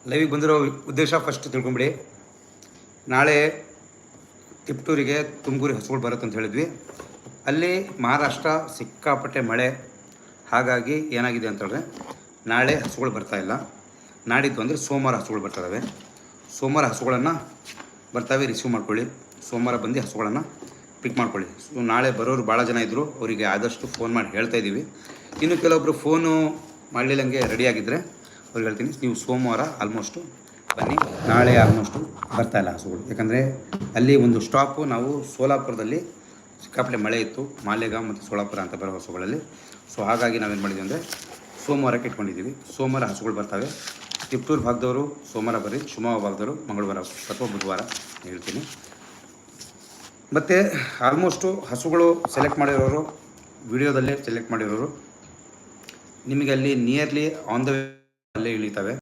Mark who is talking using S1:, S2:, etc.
S1: ಲೈವಿಗೆ ಬಂದಿರೋ ಉದ್ದೇಶ ಫಸ್ಟ್ ತಿಳ್ಕೊಂಬಿಡಿ. ನಾಳೆ ತಿಪ್ಟೂರಿಗೆ ತುಮಕೂರಿಗೆ ಹಸುಗಳು ಬರುತ್ತೆ ಅಂತ ಹೇಳಿದ್ವಿ. ಅಲ್ಲಿ ಮಹಾರಾಷ್ಟ್ರ ಸಿಕ್ಕಾಪಟ್ಟೆ ಮಳೆ, ಹಾಗಾಗಿ ಏನಾಗಿದೆ ಅಂತಂದರೆ ನಾಳೆ ಹಸುಗಳು ಬರ್ತಾಯಿಲ್ಲ. ನಾಡಿದ್ದು ಅಂದರೆ ಸೋಮವಾರ ಹಸುಗಳು ಬರ್ತಾಯಿದ್ದಾವೆ. ಸೋಮವಾರ ಹಸುಗಳನ್ನು ಬರ್ತಾವೆ, ರಿಸೀವ್ ಮಾಡ್ಕೊಳ್ಳಿ. ಸೋಮವಾರ ಬಂದು ಹಸುಗಳನ್ನು ಪಿಕ್ ಮಾಡ್ಕೊಳ್ಳಿ. ಸೊ ನಾಳೆ ಬರೋರು ಭಾಳ ಜನ ಇದ್ದರು, ಅವರಿಗೆ ಆದಷ್ಟು ಫೋನ್ ಮಾಡಿ ಹೇಳ್ತಾಯಿದ್ದೀವಿ. ಇನ್ನು ಕೆಲವೊಬ್ಬರು ಫೋನು ಮಾಡಲಿಲ್ಲಂಗೆ ರೆಡಿಯಾಗಿದ್ದರೆ ಅವ್ರಿಗೆ ಹೇಳ್ತೀನಿ, ನೀವು ಸೋಮವಾರ ಆಲ್ಮೋಸ್ಟು ಬನ್ನಿ. ನಾಳೆ ಆಲ್ಮೋಸ್ಟು ಬರ್ತಾಯಿಲ್ಲ ಹಸುಗಳು, ಯಾಕಂದರೆ ಅಲ್ಲಿ ಒಂದು ಸ್ಟಾಪು ನಾವು ಸೋಲಾಪುರದಲ್ಲಿ ಸಿಕ್ಕಾಪಟ್ಟೆ ಮಳೆ ಇತ್ತು, ಮಾಲೆಗಾಂವ್ ಮತ್ತು ಸೋಲಾಪುರ ಅಂತ ಬರೋ ಹಸುಗಳಲ್ಲಿ. ಸೊ ಹಾಗಾಗಿ ನಾವೇನು ಮಾಡಿದ್ವಿ ಅಂದರೆ ಸೋಮವಾರಕ್ಕೆ ಇಟ್ಕೊಂಡಿದ್ದೀವಿ. ಸೋಮವಾರ ಹಸುಗಳು ಬರ್ತವೆ. ತಿಪ್ಟೂರು ಭಾಗದವರು ಸೋಮವಾರ ಬರ್ರಿ, ಶಿವಮೊಗ್ಗ ಭಾಗದವರು ಮಂಗಳವಾರ ಅಥವಾ ಬುಧವಾರ ಹೇಳ್ತೀನಿ. ಮತ್ತು ಆಲ್ಮೋಸ್ಟು ಹಸುಗಳು ಸೆಲೆಕ್ಟ್ ಮಾಡಿರೋರು, ವಿಡಿಯೋದಲ್ಲೇ ಸೆಲೆಕ್ಟ್ ಮಾಡಿರೋರು, ನಿಮಗೆ ಅಲ್ಲಿ ನಿಯರ್ಲಿ ಆನ್ ದ ವೇ ಅಲ್ಲೇ ಇಳಿತವೆ.